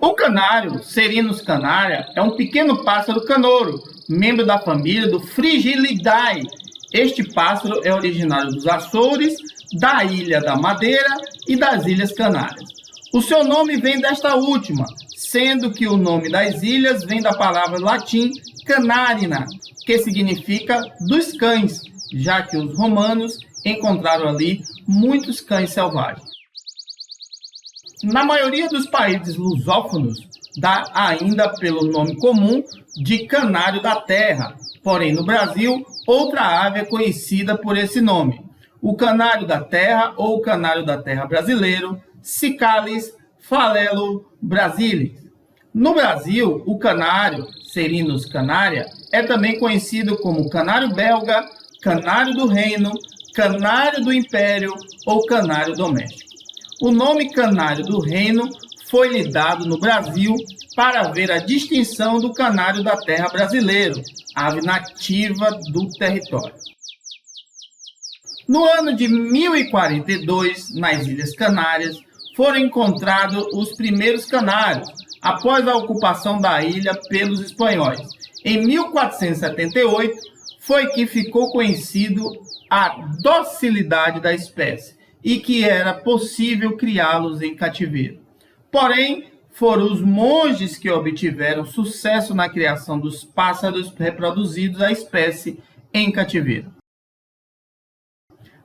O canário, Serinus canaria, é um pequeno pássaro canouro, membro da família do Frigilidae. Este pássaro é originário dos Açores, da Ilha da Madeira e das Ilhas Canárias. O seu nome vem desta última, sendo que o nome das ilhas vem da palavra latim canarina, que significa dos cães, já que os romanos encontraram ali muitos cães selvagens. Na maioria dos países lusófonos, dá ainda pelo nome comum de canário da terra, porém no Brasil, outra ave é conhecida por esse nome, o canário da terra ou canário da terra brasileiro, Cicalis falelo brasilis. No Brasil, o canário, Serinus canaria, é também conhecido como canário belga, canário do reino, canário do império ou canário doméstico. O nome canário do reino foi-lhe dado no Brasil para ver a distinção do canário da terra brasileiro, ave nativa do território. No ano de 1042, nas Ilhas Canárias, foram encontrados os primeiros canários, após a ocupação da ilha pelos espanhóis. Em 1478, foi que ficou conhecido a docilidade da espécie e que era possível criá-los em cativeiro. Porém, foram os monges que obtiveram sucesso na criação dos pássaros reproduzidos da espécie em cativeiro.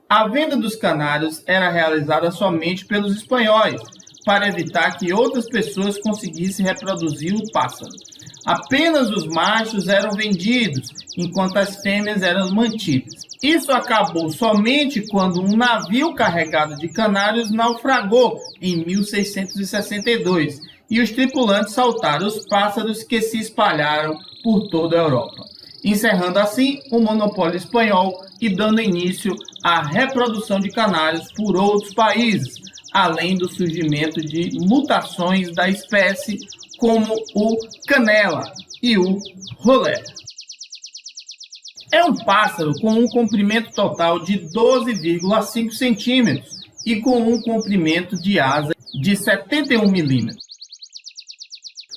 A venda dos canários era realizada somente pelos espanhóis, para evitar que outras pessoas conseguissem reproduzir o pássaro. Apenas os machos eram vendidos, enquanto as fêmeas eram mantidas. Isso acabou somente quando um navio carregado de canários naufragou em 1662 e os tripulantes soltaram os pássaros que se espalharam por toda a Europa, encerrando assim o monopólio espanhol e dando início à reprodução de canários por outros países, além do surgimento de mutações da espécie como o canela e o rolé. É um pássaro com um comprimento total de 12,5 centímetros e com um comprimento de asa de 71 milímetros.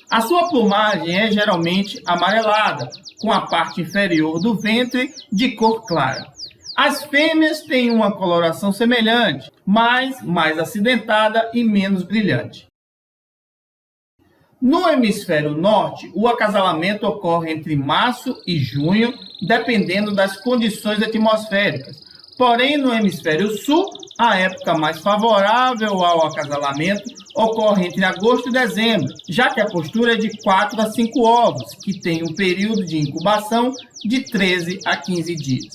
A sua plumagem é geralmente amarelada, com a parte inferior do ventre de cor clara. As fêmeas têm uma coloração semelhante, mas mais acidentada e menos brilhante. No hemisfério norte, o acasalamento ocorre entre março e junho, dependendo das condições atmosféricas. Porém, no hemisfério sul, a época mais favorável ao acasalamento ocorre entre agosto e dezembro, já que a postura é de 4 a 5 ovos, que tem um período de incubação de 13 a 15 dias.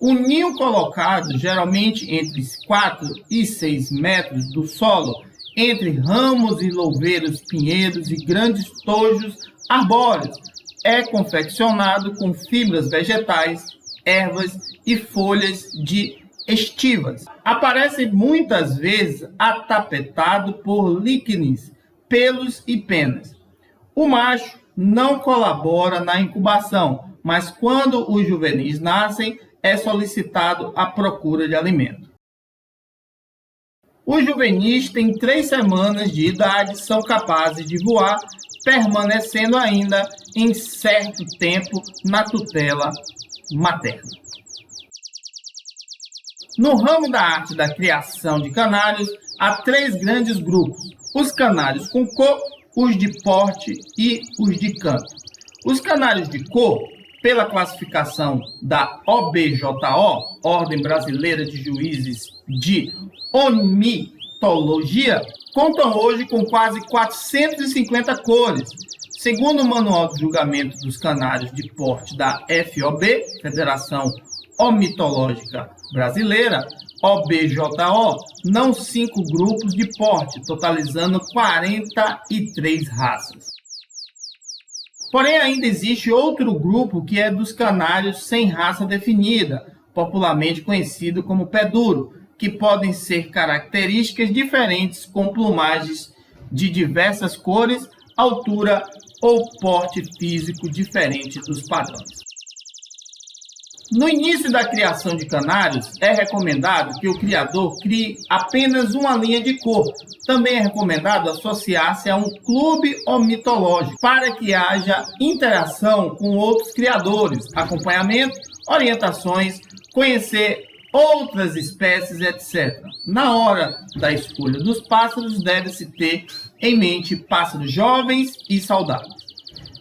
O ninho colocado geralmente entre 4 e 6 metros do solo, entre ramos e louveiros, pinheiros e grandes tojos arbóreos, é confeccionado com fibras vegetais, ervas e folhas de estivas. Aparece muitas vezes atapetado por líquenes, pelos e penas. O macho não colabora na incubação, mas quando os juvenis nascem, é solicitado a procura de alimento. Os juvenis têm 3 semanas de idade, são capazes de voar, permanecendo ainda em certo tempo na tutela materna. No ramo da arte da criação de canários, há 3 grandes grupos: os canários com cor, os de porte e os de canto. Os canários de cor, pela classificação da OBJO, Ordem Brasileira de Juízes de Ornitologia, contam hoje com quase 450 cores. Segundo o Manual de Julgamento dos Canários de Porte da FOB, Federação Ornitológica Brasileira, OBJO, não 5 grupos de porte, totalizando 43 raças. Porém, ainda existe outro grupo que é dos canários sem raça definida, popularmente conhecido como pé duro, que podem ser características diferentes com plumagens de diversas cores, altura ou porte físico diferente dos padrões. No início da criação de canários, é recomendado que o criador crie apenas uma linha de cor. Também é recomendado associar-se a um clube ornitológico para que haja interação com outros criadores, acompanhamento, orientações, conhecer outras espécies, etc. Na hora da escolha dos pássaros, deve-se ter em mente pássaros jovens e saudáveis.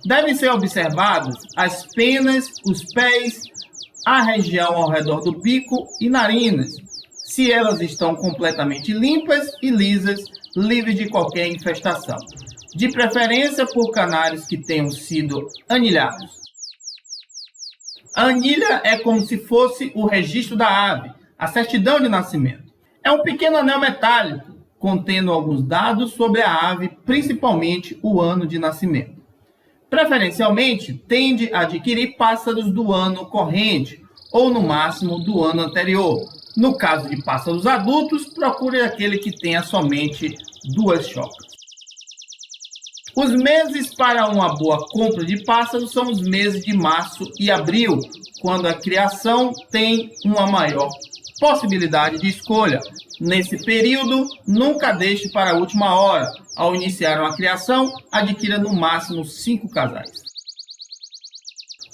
Devem ser observados as penas, os pés, a região ao redor do bico e narinas, se elas estão completamente limpas e lisas, livres de qualquer infestação. De preferência por canários que tenham sido anilhados. A anilha é como se fosse o registro da ave, a certidão de nascimento. É um pequeno anel metálico, contendo alguns dados sobre a ave, principalmente o ano de nascimento. Preferencialmente, tende a adquirir pássaros do ano corrente, ou no máximo do ano anterior. No caso de pássaros adultos, procure aquele que tenha somente 2 chocas. Os meses para uma boa compra de pássaros são os meses de março e abril, quando a criação tem uma maior possibilidade de escolha. Nesse período, nunca deixe para a última hora. Ao iniciar uma criação, adquira no máximo 5 casais.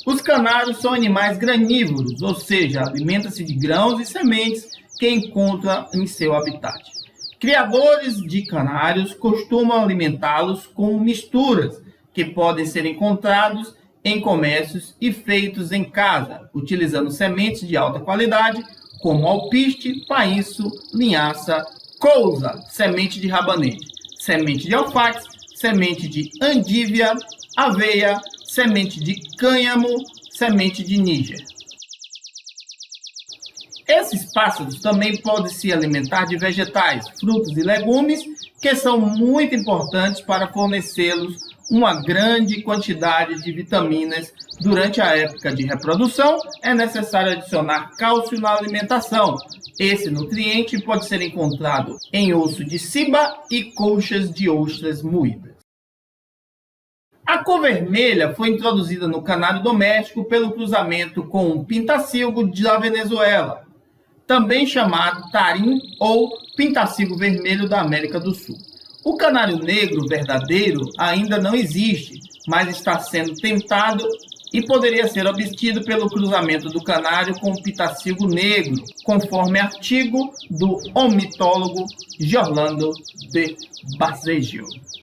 Os canários são animais granívoros, ou seja, alimenta-se de grãos e sementes que encontra em seu habitat. Criadores de canários costumam alimentá-los com misturas que podem ser encontrados em comércios e feitos em casa, utilizando sementes de alta qualidade, como alpiste, painço, linhaça, couza, semente de rabanete, semente de alface, semente de andívia, aveia, semente de cânhamo, semente de níger. Esses pássaros também podem se alimentar de vegetais, frutos e legumes, que são muito importantes para fornecê-los uma grande quantidade de vitaminas. Durante a época de reprodução, é necessário adicionar cálcio na alimentação. Esse nutriente pode ser encontrado em osso de ciba e coxas de ostras moídas. A cor vermelha foi introduzida no canário doméstico pelo cruzamento com um pintacilgo da Venezuela, também chamado tarim ou pintacilgo vermelho da América do Sul. O canário negro verdadeiro ainda não existe, mas está sendo tentado e poderia ser obtido pelo cruzamento do canário com o pintacilgo negro, conforme artigo do ornitólogo Giorlando de Baseggio.